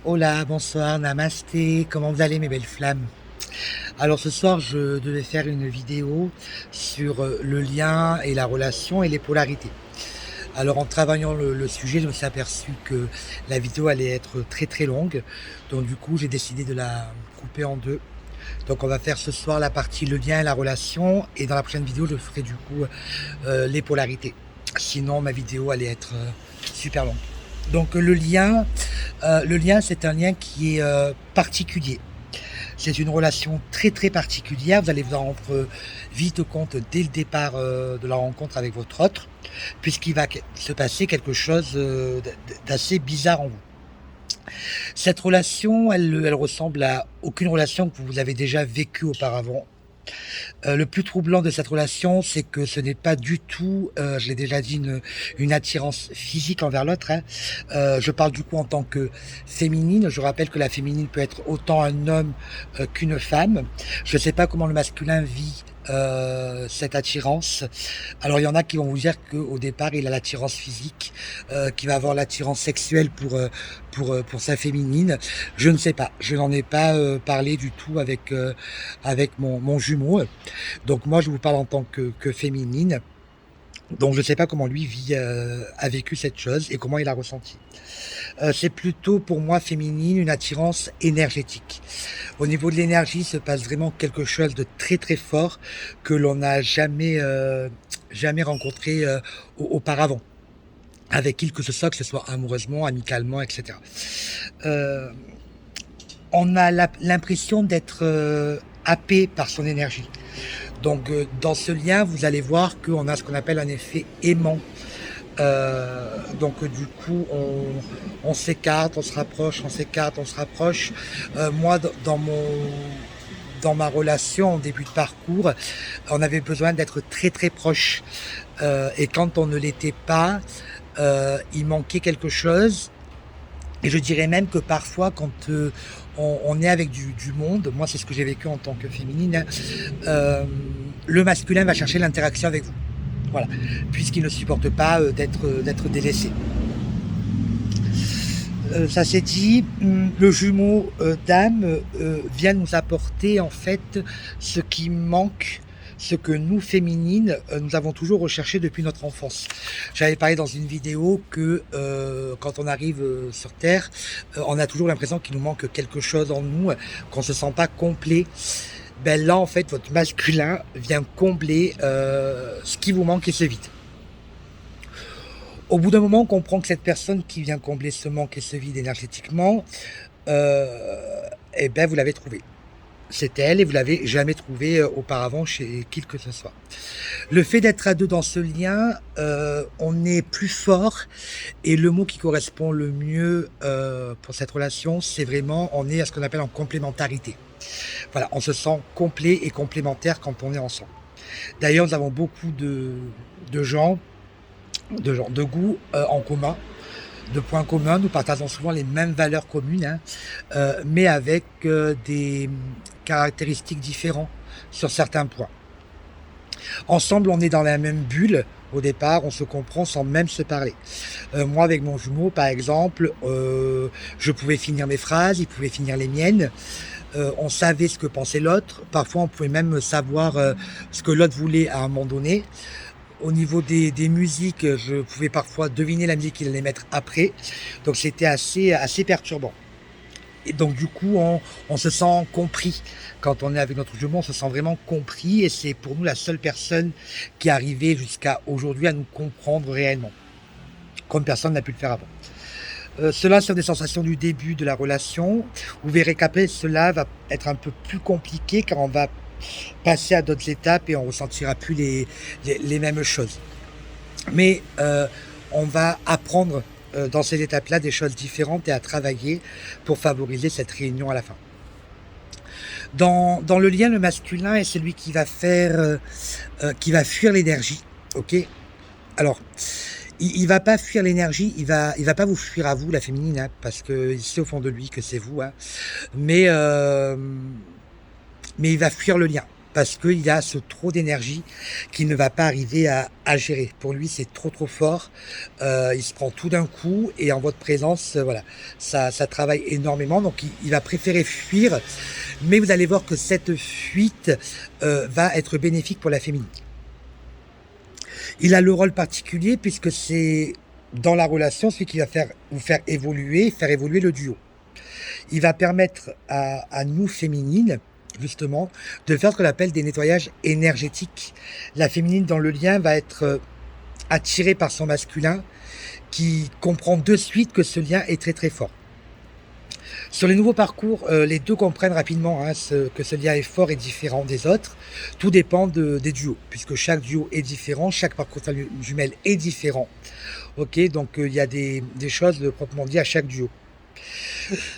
Hola, bonsoir, namasté, comment vous allez mes belles flammes? Alors ce soir je devais faire une vidéo sur le lien et la relation et les polarités. Alors en travaillant le sujet, je me suis aperçu que la vidéo allait être très très longue, donc du coup j'ai décidé de la couper en deux. Donc on va faire ce soir la partie le lien et la relation, et dans la prochaine vidéo je ferai du coup les polarités. Sinon ma vidéo allait être super longue. Donc le lien c'est un lien qui est particulier. C'est une relation très très particulière. Vous allez vous en rendre vite compte dès le départ de la rencontre avec votre autre, puisqu'il va se passer quelque chose d'assez bizarre en vous. Cette relation, elle ressemble à aucune relation que vous avez déjà vécue auparavant. Le plus troublant de cette relation, c'est que ce n'est pas du tout, je l'ai déjà dit, une attirance physique envers l'autre, hein. Je parle du coup en tant que féminine. Je rappelle que la féminine peut être autant un homme qu'une femme. Je ne sais pas comment le masculin vit cette attirance. Alors il y en a qui vont vous dire qu'au départ il a l'attirance physique, qu'il va avoir l'attirance sexuelle pour sa féminine. Je ne sais pas, je n'en ai pas parlé du tout avec mon jumeau. Donc moi je vous parle en tant que féminine. Donc je ne sais pas comment lui a vécu cette chose et comment il a ressenti. C'est plutôt pour moi féminine une attirance énergétique. Au niveau de l'énergie, se passe vraiment quelque chose de très très fort que l'on n'a jamais rencontré auparavant. Avec qui que ce soit amoureusement, amicalement, etc. Euh, on a l'impression d'être happé par son énergie. Donc dans ce lien, vous allez voir qu'on a ce qu'on appelle un effet aimant. Donc du coup, on s'écarte, on se rapproche, on s'écarte, on se rapproche. Moi, dans ma relation en début de parcours, on avait besoin d'être très très proche. Et quand on ne l'était pas, il manquait quelque chose. Et je dirais même que parfois, quand on est avec du monde, moi c'est ce que j'ai vécu en tant que féminine, hein, le masculin va chercher l'interaction avec vous. Voilà, puisqu'il ne supporte pas d'être délaissé. Ça s'est dit, le jumeau d'âme vient nous apporter en fait ce qui manque, ce que nous féminines nous avons toujours recherché depuis notre enfance. J'avais parlé dans une vidéo que quand on arrive sur Terre, on a toujours l'impression qu'il nous manque quelque chose en nous, qu'on se sent pas complet. Ben là en fait votre masculin vient combler ce qui vous manque et ce vide. Au bout d'un moment, on comprend que cette personne qui vient combler ce manque et ce vide énergétiquement, eh ben, vous l'avez trouvée. C'est elle et vous l'avez jamais trouvée auparavant chez qui que ce soit. Le fait d'être à deux dans ce lien, on est plus fort et le mot qui correspond le mieux pour cette relation, c'est vraiment on est à ce qu'on appelle en complémentarité. Voilà, on se sent complet et complémentaire quand on est ensemble. D'ailleurs, nous avons beaucoup de gens de goûts en commun, de points communs. Nous partageons souvent les mêmes valeurs communes, hein, mais avec des caractéristiques différentes sur certains points. Ensemble, on est dans la même bulle. Au départ, on se comprend sans même se parler. Moi, avec mon jumeau, par exemple, je pouvais finir mes phrases, il pouvait finir les miennes. On savait ce que pensait l'autre. Parfois, on pouvait même savoir ce que l'autre voulait à un moment donné. Au niveau des musiques, je pouvais parfois deviner la musique qu'il allait mettre après. Donc c'était assez perturbant. Et donc du coup, on se sent compris. Quand on est avec notre jumeau, on se sent vraiment compris. Et c'est pour nous la seule personne qui est arrivée jusqu'à aujourd'hui à nous comprendre réellement. Comme personne n'a pu le faire avant. Cela sur des sensations du début de la relation. Vous verrez qu'après, cela va être un peu plus compliqué car on va passer à d'autres étapes et on ressentira plus les mêmes choses. Mais on va apprendre dans ces étapes-là des choses différentes et à travailler pour favoriser cette réunion à la fin. Dans le lien, le masculin est celui qui va qui va fuir l'énergie. Ok. Alors, il va pas fuir l'énergie, il va pas vous fuir à vous, la féminine, hein, parce que il sait au fond de lui que c'est vous, hein. Mais il va fuir le lien. parce qu'il y a ce trop d'énergie qu'il ne va pas arriver à gérer. Pour lui, c'est trop fort. Il se prend tout d'un coup et en votre présence, voilà, ça travaille énormément. Donc, il va préférer fuir, mais vous allez voir que cette fuite va être bénéfique pour la féminine. Il a le rôle particulier puisque c'est dans la relation celui qui va vous faire évoluer le duo. Il va permettre à nous féminines, justement, de faire ce qu'on appelle des nettoyages énergétiques. La féminine dans le lien va être attirée par son masculin qui comprend de suite que ce lien est très fort. Sur les nouveaux parcours, les deux comprennent rapidement que ce lien est fort et différent des autres. Tout dépend des duos, puisque chaque duo est différent, chaque parcours jumelle est différent. Ok, donc il y a des choses proprement dit à chaque duo.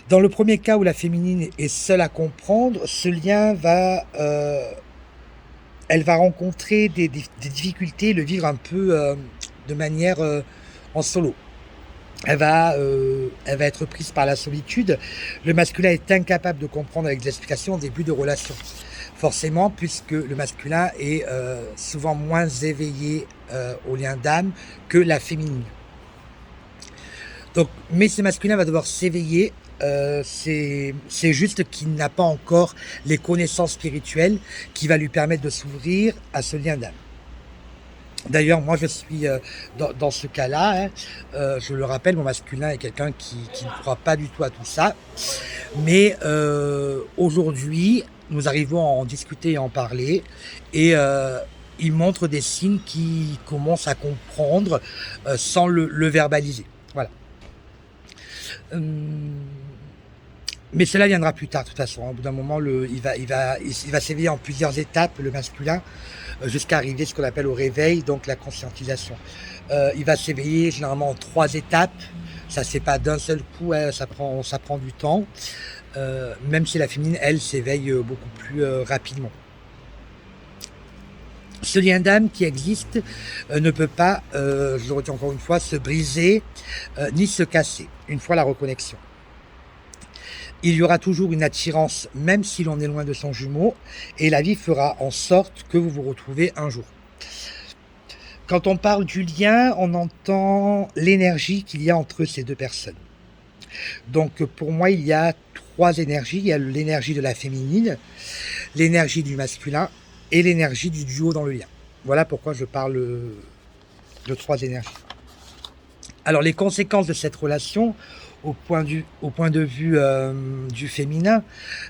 Dans le premier cas où la féminine est seule à comprendre, ce lien elle va rencontrer des difficultés, le vivre un peu de manière en solo. Elle va être prise par la solitude. Le masculin est incapable de comprendre avec des explications au début de relation. Forcément, puisque le masculin est souvent moins éveillé au lien d'âme que la féminine. Donc, mais ce masculin va devoir s'éveiller. C'est juste qu'il n'a pas encore les connaissances spirituelles qui va lui permettre de s'ouvrir à ce lien d'âme. D'ailleurs, moi, je suis dans ce cas-là. Je le rappelle, mon masculin est quelqu'un qui ne croit pas du tout à tout ça. Mais aujourd'hui, nous arrivons à en discuter et en parler. Et il montre des signes qui commencent à comprendre sans le verbaliser. Voilà. Mais cela viendra plus tard, de toute façon. Au bout d'un moment, il va s'éveiller en plusieurs étapes, le masculin, jusqu'à arriver à ce qu'on appelle au réveil, donc la conscientisation. Il va s'éveiller généralement en 3 étapes. Ça ne se fait pas d'un seul coup, ça prend du temps. Même si la féminine, elle, s'éveille beaucoup plus rapidement. Ce lien d'âme qui existe ne peut pas, je le redis encore une fois, se briser ni se casser une fois la reconnexion. Il y aura toujours une attirance, même si l'on est loin de son jumeau, et la vie fera en sorte que vous vous retrouvez un jour. Quand on parle du lien, on entend l'énergie qu'il y a entre ces deux personnes. Donc pour moi, il y a 3 énergies. Il y a l'énergie de la féminine, l'énergie du masculin et l'énergie du duo dans le lien. Voilà pourquoi je parle de 3 énergies. Alors les conséquences de cette relation, au point de vue du féminin,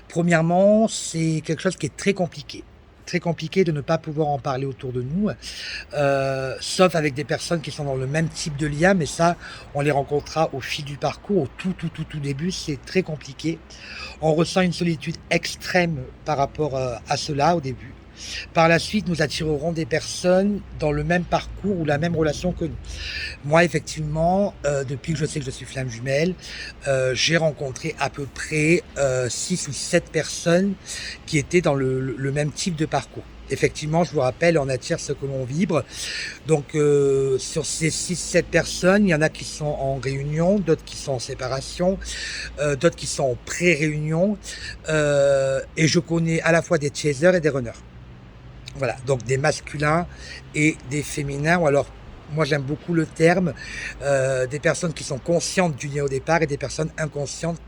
premièrement, c'est quelque chose qui est très compliqué. Très compliqué de ne pas pouvoir en parler autour de nous, sauf avec des personnes qui sont dans le même type de lien, mais ça, on les rencontrera au fil du parcours, au tout début, c'est très compliqué. On ressent une solitude extrême par rapport à cela au début. Par la suite, nous attirerons des personnes dans le même parcours ou la même relation que nous. Moi, effectivement, depuis que je sais que je suis flamme jumelle, j'ai rencontré à peu près 6 ou 7 personnes qui étaient dans le même type de parcours. Effectivement, je vous rappelle, on attire ce que l'on vibre. Donc, sur ces 6-7 personnes, il y en a qui sont en réunion, d'autres qui sont en séparation, d'autres qui sont en pré-réunion. Et je connais à la fois des chasers et des runners. Voilà, donc des masculins et des féminins, ou alors, moi j'aime beaucoup le terme, des personnes qui sont conscientes du lien au départ et des personnes inconscientes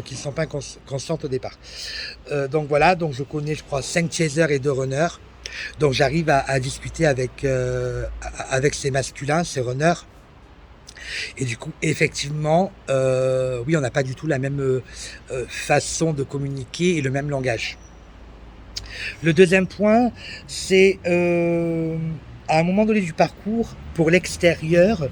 qui ne sont pas conscientes au départ. Donc voilà, donc je connais, je crois, 5 chasers et 2 runners. Donc j'arrive à discuter avec ces masculins, ces runners. Et du coup, effectivement, oui, on n'a pas du tout la même façon de communiquer et le même langage. Le deuxième point, c'est à un moment donné du parcours, pour l'extérieur,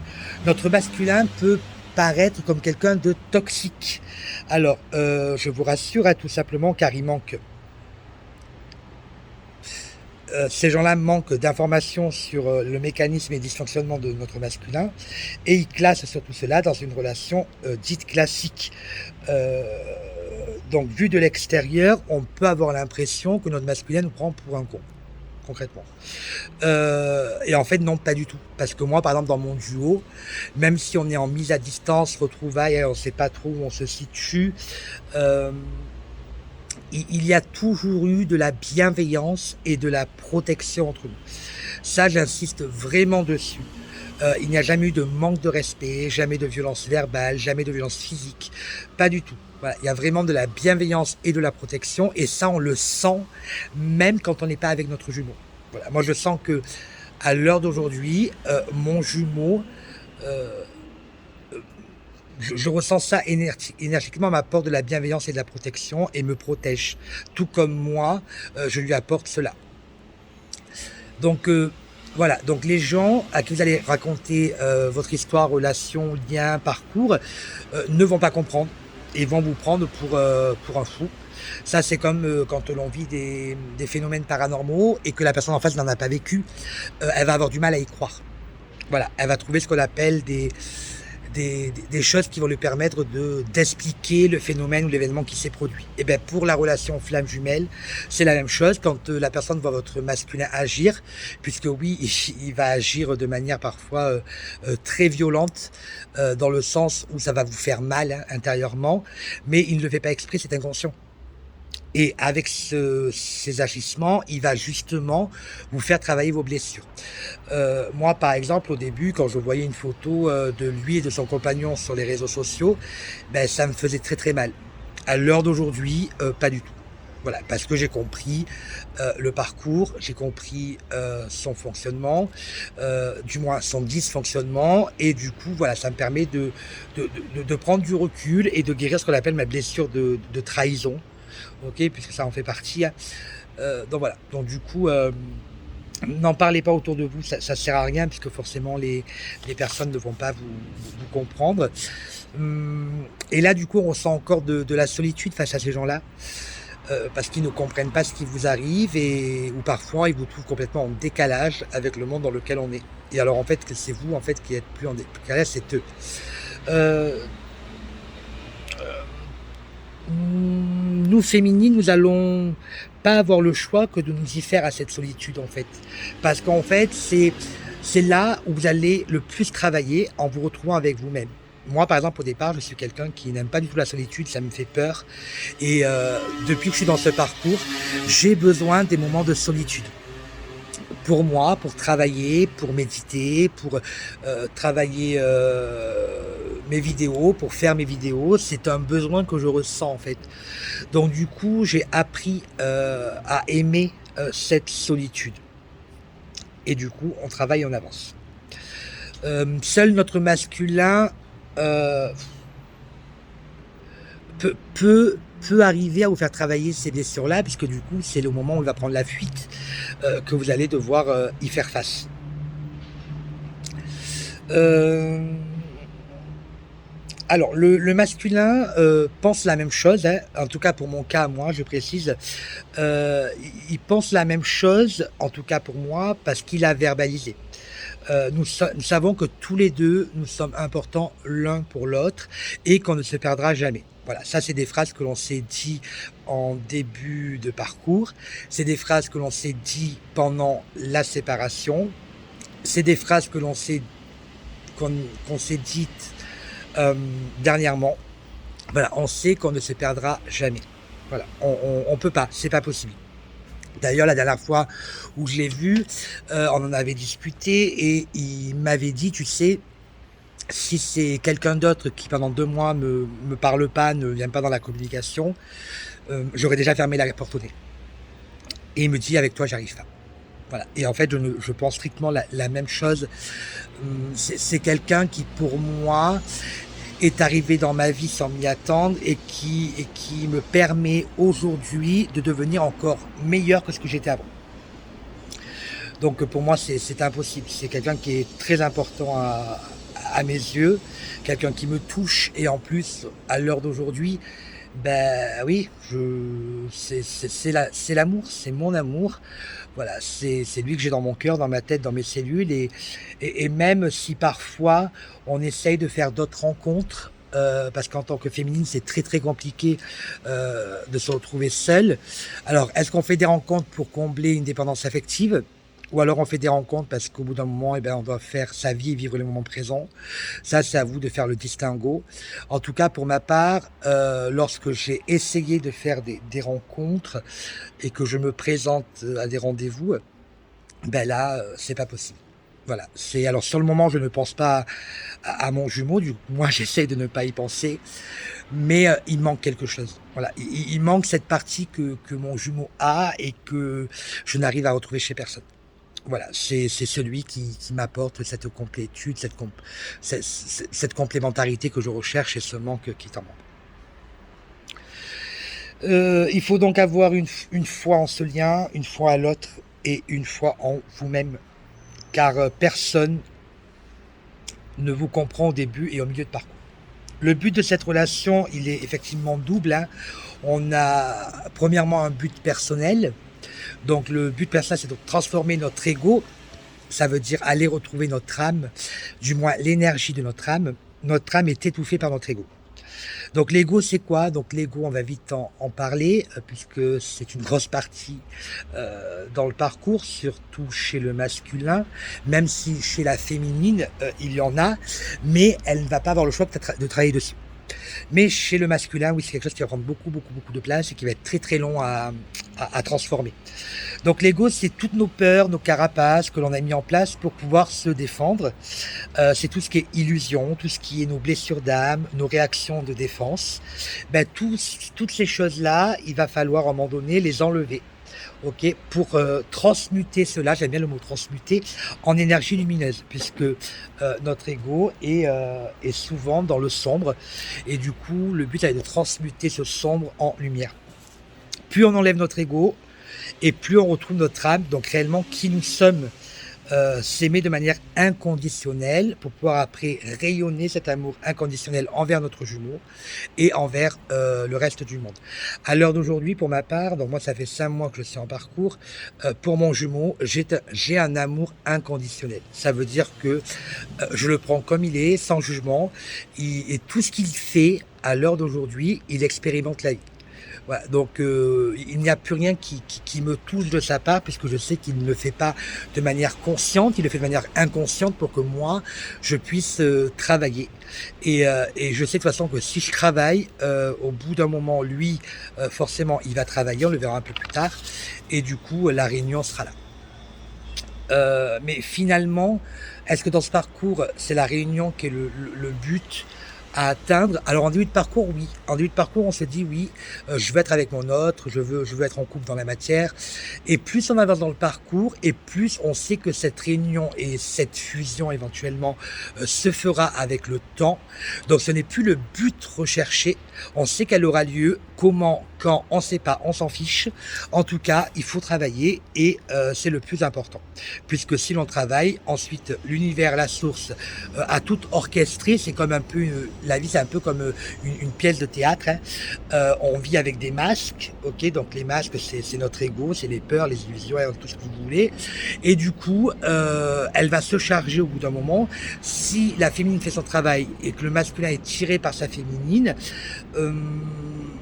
notre masculin peut paraître comme quelqu'un de toxique. Alors, je vous rassure, tout simplement, car il manque. Ces gens-là manquent d'informations sur le mécanisme et le dysfonctionnement de notre masculin, et ils classent surtout cela dans une relation dite classique. Donc, vu de l'extérieur, on peut avoir l'impression que notre masculin nous prend pour un con, concrètement. Et en fait, non, pas du tout. Parce que moi, par exemple, dans mon duo, même si on est en mise à distance, retrouvailles, on ne sait pas trop où on se situe, il y a toujours eu de la bienveillance et de la protection entre nous. Ça, j'insiste vraiment dessus. Il n'y a jamais eu de manque de respect, jamais de violence verbale, jamais de violence physique, pas du tout. Voilà, il y a vraiment de la bienveillance et de la protection, et ça, on le sent même quand on n'est pas avec notre jumeau. Voilà, moi, je sens que à l'heure d'aujourd'hui, mon jumeau, euh, je ressens ça énergiquement, m'apporte de la bienveillance et de la protection et me protège. Tout comme moi, je lui apporte cela. Donc voilà, donc les gens à qui vous allez raconter votre histoire, relation, lien, parcours, ne vont pas comprendre et vont vous prendre pour un fou. Ça, c'est comme quand l'on vit des phénomènes paranormaux et que la personne en face n'en a pas vécu, elle va avoir du mal à y croire. Voilà, elle va trouver ce qu'on appelle des choses qui vont lui permettre d'expliquer le phénomène ou l'événement qui s'est produit. Et bien pour la relation flamme jumelle, c'est la même chose quand la personne voit votre masculin agir, puisque oui, il va agir de manière parfois très violente, dans le sens où ça va vous faire mal hein, intérieurement, mais il ne le fait pas exprès, c'est inconscient. Et avec ces agissements, il va justement vous faire travailler vos blessures. Moi, par exemple, au début, quand je voyais une photo de lui et de son compagnon sur les réseaux sociaux, ben, ça me faisait très très mal. À l'heure d'aujourd'hui, pas du tout. Voilà, parce que j'ai compris le parcours, j'ai compris son fonctionnement, du moins son dysfonctionnement, et du coup, voilà, ça me permet de prendre du recul et de guérir ce qu'on appelle ma blessure de trahison. Ok, puisque ça en fait partie. Hein. Donc voilà. Donc du coup, n'en parlez pas autour de vous, ça sert à rien puisque forcément les personnes ne vont pas vous comprendre. Et là, du coup, on ressent encore de la solitude face à ces gens-là. Parce qu'ils ne comprennent pas ce qui vous arrive ou parfois ils vous trouvent complètement en décalage avec le monde dans lequel on est. Et alors en fait, c'est vous en fait qui êtes plus en décalage, c'est eux. Euh, Nous féminines, nous allons pas avoir le choix que de nous y faire à cette solitude en fait, parce qu'en fait c'est là où vous allez le plus travailler en vous retrouvant avec vous-même. Moi par exemple au départ je suis quelqu'un qui n'aime pas du tout la solitude, ça me fait peur et depuis que je suis dans ce parcours j'ai besoin des moments de solitude pour moi, pour travailler, pour méditer, pour travailler mes vidéos, pour faire mes vidéos. C'est un besoin que je ressens en fait. Donc du coup, j'ai appris à aimer cette solitude. Et du coup, on travaille en avance. Seul notre masculin peut arriver à vous faire travailler ces blessures-là, puisque du coup, c'est le moment où il va prendre la fuite que vous allez devoir y faire face. Alors, le masculin pense la même chose, hein, en tout cas pour mon cas, moi, je précise, il pense la même chose, en tout cas pour moi, parce qu'il a verbalisé. Nous savons que tous les deux, nous sommes importants l'un pour l'autre et qu'on ne se perdra jamais. Voilà, ça c'est des phrases que l'on s'est dit en début de parcours, c'est des phrases que l'on s'est dit pendant la séparation, c'est des phrases que l'on s'est qu'on s'est dites dernièrement. Voilà, on sait qu'on ne se perdra jamais. Voilà, on peut pas, c'est pas possible. D'ailleurs, la dernière fois où je l'ai vu, on en avait discuté et il m'avait dit, tu sais, si c'est quelqu'un d'autre qui pendant 2 mois me parle pas, ne vient pas dans la communication, j'aurais déjà fermé la porte au nez. Et il me dit, avec toi, j'arrive pas. Voilà. Et en fait, je pense strictement la même chose. C'est quelqu'un qui, pour moi, est arrivé dans ma vie sans m'y attendre et qui me permet aujourd'hui de devenir encore meilleur que ce que j'étais avant. Donc pour moi, c'est impossible. C'est quelqu'un qui est très important à mes yeux, quelqu'un qui me touche et en plus, à l'heure d'aujourd'hui, ben oui, c'est l'amour, c'est mon amour. Voilà, c'est lui que j'ai dans mon cœur, dans ma tête, dans mes cellules et même si parfois on essaye de faire d'autres rencontres. Parce qu'en tant que féminine, c'est très très compliqué de se retrouver seule. Alors, est-ce qu'on fait des rencontres pour combler une dépendance affective? ou alors on fait des rencontres parce qu'au bout d'un moment, eh ben, on doit faire sa vie et vivre le moment présent. Ça, c'est à vous de faire le distinguo. En tout cas, pour ma part, lorsque j'ai essayé de faire des rencontres et que je me présente à des rendez-vous, ben là, c'est pas possible. Voilà. C'est alors sur le moment, je ne pense pas à mon jumeau. Du moins, j'essaie de ne pas y penser, mais il manque quelque chose. Voilà, il manque cette partie que mon jumeau a et que je n'arrive à retrouver chez personne. Voilà, c'est celui qui m'apporte cette complétude, cette complémentarité que je recherche et ce manque qui est en moi. Il faut donc avoir une foi en ce lien, une foi à l'autre et une foi en vous-même, car personne ne vous comprend au début et au milieu de parcours. Le but de cette relation, il est effectivement double, hein. On a premièrement un but personnel. Donc le but personnel, c'est de transformer notre ego. Ça veut dire aller retrouver notre âme, du moins l'énergie de notre âme. Notre âme est étouffée par notre ego. Donc l'ego, c'est quoi? Donc l'ego, on va vite en parler, puisque c'est une grosse partie dans le parcours, surtout chez le masculin, même si chez la féminine, il y en a, mais elle ne va pas avoir le choix de travailler dessus. Mais chez le masculin, oui, c'est quelque chose qui va prendre beaucoup de place et qui va être très long à transformer. Donc l'ego, c'est toutes nos peurs, nos carapaces que l'on a mis en place pour pouvoir se défendre. C'est tout ce qui est illusion, tout ce qui est nos blessures d'âme, nos réactions de défense. Ben, toutes ces choses-là, il va falloir à un moment donné les enlever. Ok, pour transmuter cela, j'aime bien le mot transmuter, en énergie lumineuse, puisque notre ego est souvent dans le sombre, et du coup, le but est de transmuter ce sombre en lumière. Plus on enlève notre ego, et plus on retrouve notre âme, donc réellement qui nous sommes, s'aimer de manière inconditionnelle pour pouvoir après rayonner cet amour inconditionnel envers notre jumeau et envers le reste du monde. À l'heure d'aujourd'hui, pour ma part, donc moi ça fait 5 mois que je suis en parcours, pour mon jumeau, j'ai un amour inconditionnel. Ça veut dire que je le prends comme il est, sans jugement, et tout ce qu'il fait à l'heure d'aujourd'hui, il expérimente la vie. Voilà, donc il n'y a plus rien qui me touche de sa part, puisque je sais qu'il ne le fait pas de manière consciente, il le fait de manière inconsciente pour que moi, je puisse travailler. Et je sais de toute façon que si je travaille, au bout d'un moment, lui, forcément, il va travailler, on le verra un peu plus tard, et du coup, la réunion sera là. Mais finalement, est-ce que dans ce parcours, c'est la réunion qui est le but à atteindre? Alors en début de parcours, oui. En début de parcours, on se dit oui, je veux être avec mon autre, je veux être en couple dans la matière. Et plus on avance dans le parcours, et plus on sait que cette réunion et cette fusion éventuellement se fera avec le temps. Donc ce n'est plus le but recherché. On sait qu'elle aura lieu. Comment, quand, on ne sait pas, on s'en fiche. En tout cas, il faut travailler et c'est le plus important. Puisque si l'on travaille, ensuite l'univers, la source, a tout orchestré. C'est comme un peu, la vie c'est un peu comme une pièce de théâtre, hein. On vit avec des masques, ok, donc les masques c'est notre ego, c'est les peurs, les illusions, tout ce que vous voulez. Et du coup, elle va se charger au bout d'un moment. Si la féminine fait son travail et que le masculin est tiré par sa féminine,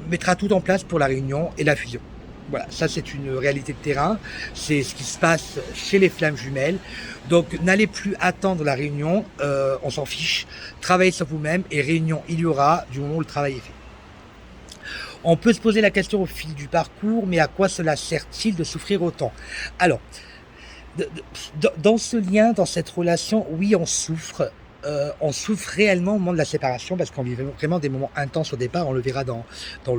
mettra tout en place pour la réunion et la fusion. Voilà, ça c'est une réalité de terrain, c'est ce qui se passe chez les flammes jumelles. Donc n'allez plus attendre la réunion, on s'en fiche, travaillez sur vous-même et réunion il y aura du moment où le travail est fait. On peut se poser la question au fil du parcours, mais à quoi cela sert-il de souffrir autant? Alors, dans ce lien, dans cette relation, oui on souffre réellement au moment de la séparation parce qu'on vit vraiment des moments intenses au départ, on le verra dans quand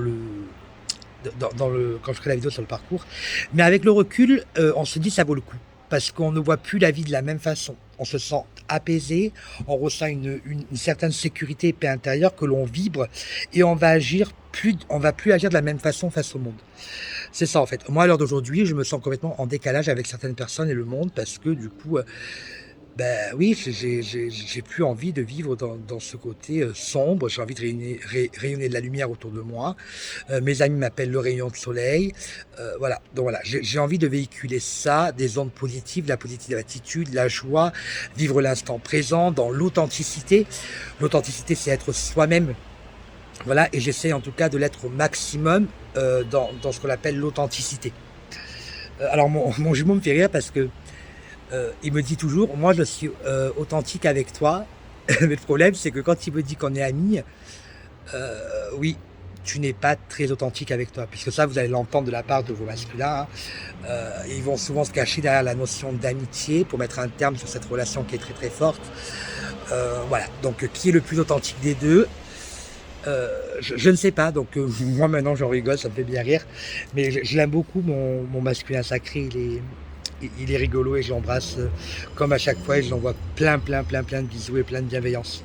je ferai la vidéo sur le parcours. Mais avec le recul, on se dit ça vaut le coup. Parce qu'on ne voit plus la vie de la même façon. On se sent apaisé, on ressent une certaine sécurité et paix intérieure que l'on vibre et on va plus agir de la même façon face au monde. C'est ça en fait. Moi à l'heure d'aujourd'hui, je me sens complètement en décalage avec certaines personnes et le monde parce que du coup, ben oui, j'ai plus envie de vivre dans ce côté sombre. J'ai envie de rayonner de la lumière autour de moi. Mes amis m'appellent le rayon de soleil. Voilà. Donc voilà, j'ai envie de véhiculer ça, des ondes positives, la positive attitude, la joie, vivre l'instant présent, dans l'authenticité. L'authenticité, c'est être soi-même. Voilà, et j'essaie en tout cas de l'être au maximum dans ce qu'on appelle l'authenticité. Alors mon jumeau me fait rire parce que il me dit toujours, moi je suis authentique avec toi, mais le problème c'est que quand il me dit qu'on est amis, oui, tu n'es pas très authentique avec toi, puisque ça vous allez l'entendre de la part de vos masculins, hein. Ils vont souvent se cacher derrière la notion d'amitié pour mettre un terme sur cette relation qui est très très forte. Voilà, donc qui est le plus authentique des deux? Je ne sais pas, donc moi maintenant j'en rigole, ça me fait bien rire, mais je l'aime beaucoup, mon masculin sacré, il est rigolo et je l'embrasse comme à chaque fois et je lui envoie plein de bisous et plein de bienveillance.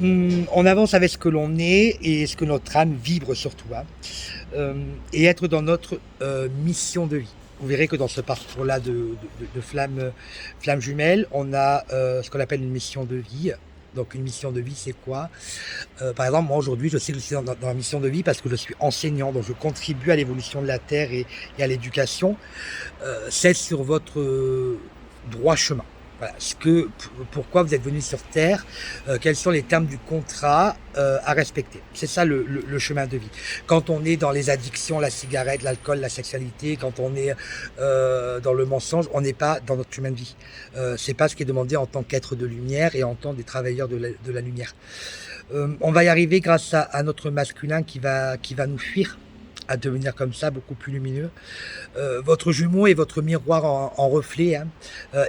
On avance avec ce que l'on est et ce que notre âme vibre surtout, hein. Et être dans notre mission de vie. Vous verrez que dans ce parcours-là de flamme jumelle, on a ce qu'on appelle une mission de vie. Donc une mission de vie, c'est quoi? Par exemple, moi aujourd'hui, je sais que je suis dans la mission de vie parce que je suis enseignant, donc je contribue à l'évolution de la Terre et à l'éducation. C'est sur votre droit chemin. Voilà, pourquoi vous êtes venu sur Terre, quels sont les termes du contrat à respecter. C'est ça le chemin de vie. Quand on est dans les addictions, la cigarette, l'alcool, la sexualité, quand on est dans le mensonge, on n'est pas dans notre chemin de vie. C'est pas ce qui est demandé en tant qu'être de lumière et en tant que des travailleurs de la lumière. On va y arriver grâce à notre masculin qui va nous fuir, à devenir comme ça, beaucoup plus lumineux. Votre jumeau est votre miroir en reflet, hein.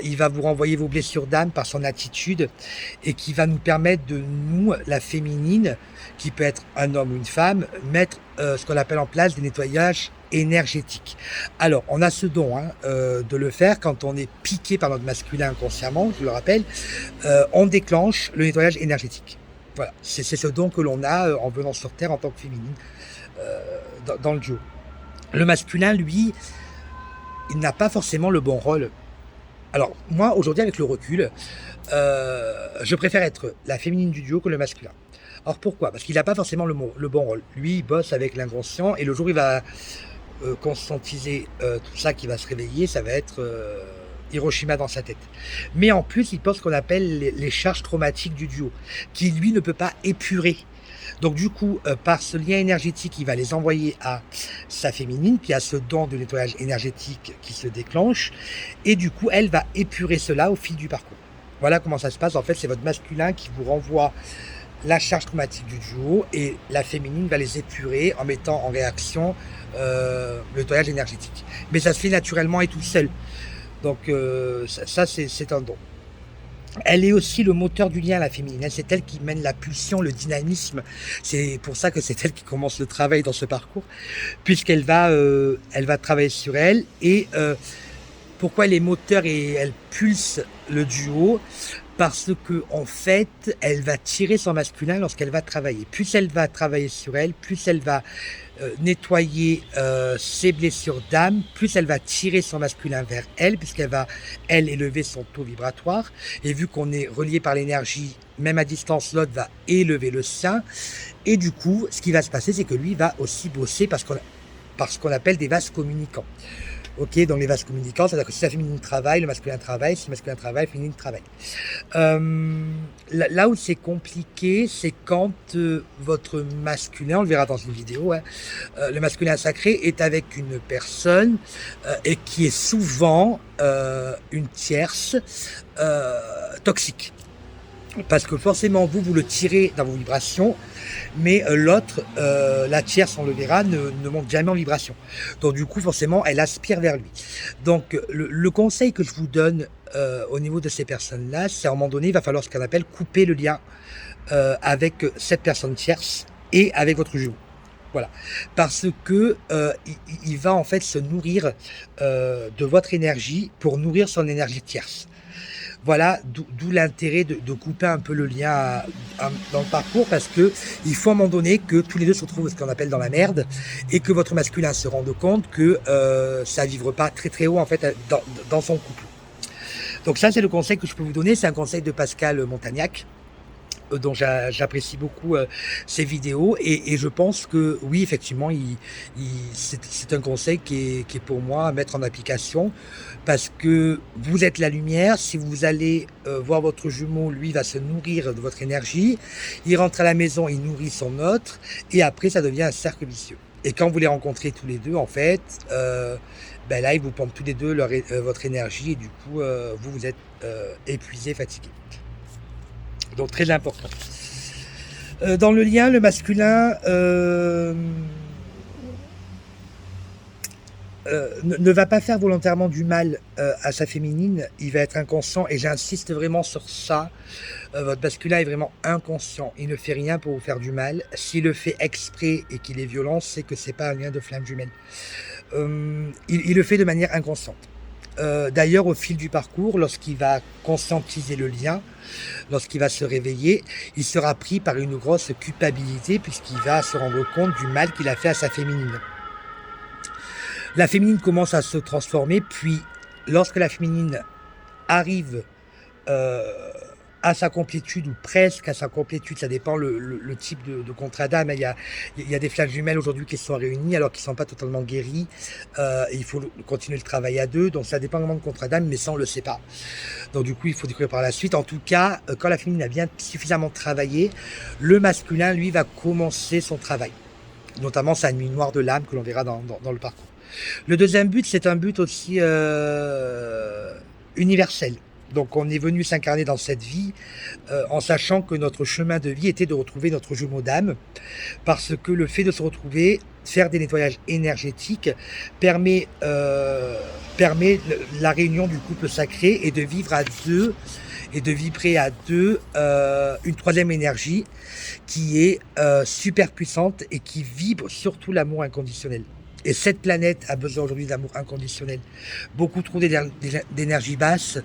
Il va vous renvoyer vos blessures d'âme par son attitude et qui va nous permettre de nous, la féminine, qui peut être un homme ou une femme, mettre ce qu'on appelle en place des nettoyages énergétiques. Alors, on a ce don, hein, de le faire quand on est piqué par notre masculin inconsciemment, je le rappelle, on déclenche le nettoyage énergétique. Voilà, c'est ce don que l'on a en venant sur Terre en tant que féminine. Dans le duo. Le masculin, lui, il n'a pas forcément le bon rôle. Alors, moi, aujourd'hui, avec le recul, je préfère être la féminine du duo que le masculin. Alors, pourquoi? Parce qu'il n'a pas forcément le bon rôle. Lui, il bosse avec l'inconscient, et le jour où il va conscientiser tout ça, qui va se réveiller, ça va être Hiroshima dans sa tête. Mais en plus, il pose ce qu'on appelle les charges traumatiques du duo, qui, lui, ne peut pas épurer. Donc du coup, par ce lien énergétique, il va les envoyer à sa féminine, puis à ce don de nettoyage énergétique qui se déclenche. Et du coup, elle va épurer cela au fil du parcours. Voilà comment ça se passe. En fait, c'est votre masculin qui vous renvoie la charge traumatique du duo et la féminine va les épurer en mettant en réaction le nettoyage énergétique. Mais ça se fait naturellement et tout seul. Donc ça c'est un don. Elle est aussi le moteur du lien, la féminine. C'est elle qui mène la pulsion, le dynamisme. C'est pour ça que c'est elle qui commence le travail dans ce parcours, puisqu'elle va travailler sur elle. Et pourquoi elle est moteur et elle pulse le duo? Parce que en fait, elle va tirer son masculin lorsqu'elle va travailler. Plus elle va travailler sur elle, plus elle va nettoyer ses blessures d'âme, plus elle va tirer son masculin vers elle, puisqu'elle va, elle, élever son taux vibratoire. Et vu qu'on est relié par l'énergie, même à distance, l'autre va élever le sien. Et du coup, ce qui va se passer, c'est que lui va aussi bosser par ce qu'on appelle des vases communicants. Ok, donc les vases communicants, c'est-à-dire que si la féminine travaille, le masculin travaille, si le masculin travaille, la féminine travaille. Là où c'est compliqué, c'est quand votre masculin, on le verra dans une vidéo, hein, le masculin sacré est avec une personne et qui est souvent une tierce toxique. Parce que forcément, vous le tirez dans vos vibrations, mais l'autre, la tierce, on le verra, ne monte jamais en vibration. Donc du coup, forcément, elle aspire vers lui. Donc le conseil que je vous donne au niveau de ces personnes-là, c'est à un moment donné, il va falloir ce qu'on appelle couper le lien avec cette personne tierce et avec votre jumeau. Voilà, parce que il va en fait se nourrir de votre énergie pour nourrir son énergie tierce. Voilà, d'où l'intérêt de couper un peu le lien dans le parcours, parce que il faut à un moment donné que tous les deux se retrouvent ce qu'on appelle dans la merde, et que votre masculin se rende compte que ça vibre pas très très haut en fait dans son couple. Donc ça, c'est le conseil que je peux vous donner, c'est un conseil de Pascal Montagnac, dont j'apprécie beaucoup ses vidéos, et je pense que oui, effectivement, c'est un conseil qui est pour moi à mettre en application, parce que vous êtes la lumière. Si vous allez voir votre jumeau, lui va se nourrir de votre énergie, il rentre à la maison, il nourrit son autre, et après ça devient un cercle vicieux. Et quand vous les rencontrez tous les deux, en fait, ben là, ils vous pompent tous les deux votre énergie et du coup, vous êtes épuisé, fatigué. Donc très important. Dans le lien, le masculin ne va pas faire volontairement du mal à sa féminine, il va être inconscient, et j'insiste vraiment sur ça. Votre masculin est vraiment inconscient, il ne fait rien pour vous faire du mal. S'il le fait exprès et qu'il est violent, c'est que c'est pas un lien de flamme jumelle. Il le fait de manière inconsciente. D'ailleurs, au fil du parcours, lorsqu'il va conscientiser le lien, lorsqu'il va se réveiller, il sera pris par une grosse culpabilité puisqu'il va se rendre compte du mal qu'il a fait à sa féminine. La féminine commence à se transformer, puis lorsque la féminine arrive à sa complétude, ou presque à sa complétude, ça dépend le type de contrat d'âme. Il y a des flammes jumelles aujourd'hui qui se sont réunies alors qu'ils ne sont pas totalement guéris. Il faut continuer le travail à deux, donc ça dépend vraiment de contrat d'âme, mais ça on ne le sait pas. Donc du coup il faut découvrir par la suite. En tout cas, quand la féminine a bien suffisamment travaillé, le masculin lui va commencer son travail, notamment sa nuit noire de l'âme que l'on verra dans le parcours. Le deuxième but, c'est un but aussi universel. Donc on est venu s'incarner dans cette vie en sachant que notre chemin de vie était de retrouver notre jumeau d'âme, parce que le fait de se retrouver, faire des nettoyages énergétiques, permet la réunion du couple sacré et de vivre à deux, et de vibrer à deux une troisième énergie qui est super puissante et qui vibre surtout l'amour inconditionnel. Et cette planète a besoin aujourd'hui d'amour inconditionnel. Beaucoup trop d'énergie basse,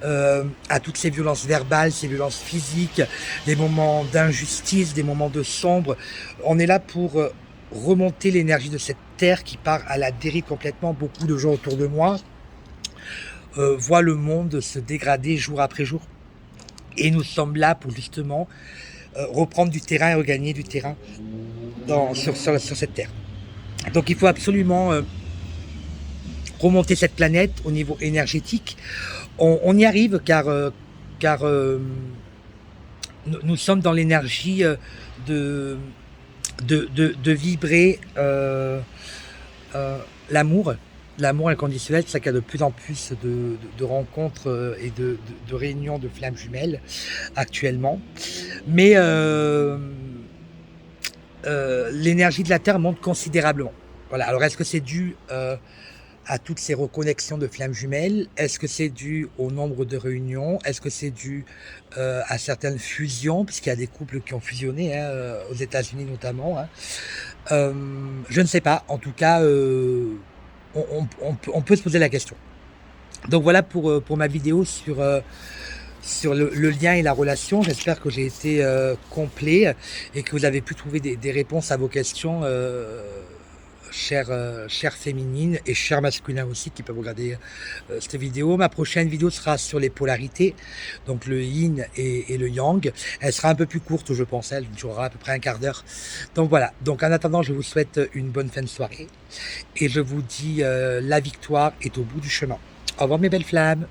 à toutes ces violences verbales, ces violences physiques, des moments d'injustice, des moments de sombre. On est là pour remonter l'énergie de cette terre qui part à la dérive complètement. Beaucoup de gens autour de moi voient le monde se dégrader jour après jour. Et nous sommes là pour justement reprendre du terrain et regagner du terrain sur cette terre. Donc il faut absolument remonter cette planète au niveau énergétique. On y arrive car nous sommes dans l'énergie de vibrer l'amour inconditionnel. C'est ça qu'il y a de plus en plus de rencontres et de réunions de flammes jumelles actuellement. Mais l'énergie de la Terre monte considérablement. Voilà. Alors est-ce que c'est dû à toutes ces reconnexions de flammes jumelles? Est-ce que c'est dû au nombre de réunions? Est-ce que c'est dû à certaines fusions, puisqu'il y a des couples qui ont fusionné, aux États-Unis notamment, je ne sais pas. En tout cas, on peut se poser la question. Donc voilà pour ma vidéo sur le lien et la relation. J'espère que j'ai été complet et que vous avez pu trouver des réponses à vos questions, chères féminines et chers masculins aussi qui peuvent regarder cette vidéo. Ma prochaine vidéo sera sur les polarités, donc le yin et le yang. Elle sera un peu plus courte, je pense, elle durera à peu près un quart d'heure. Donc voilà, donc en attendant, je vous souhaite une bonne fin de soirée et je vous dis la victoire est au bout du chemin. Au revoir mes belles flammes.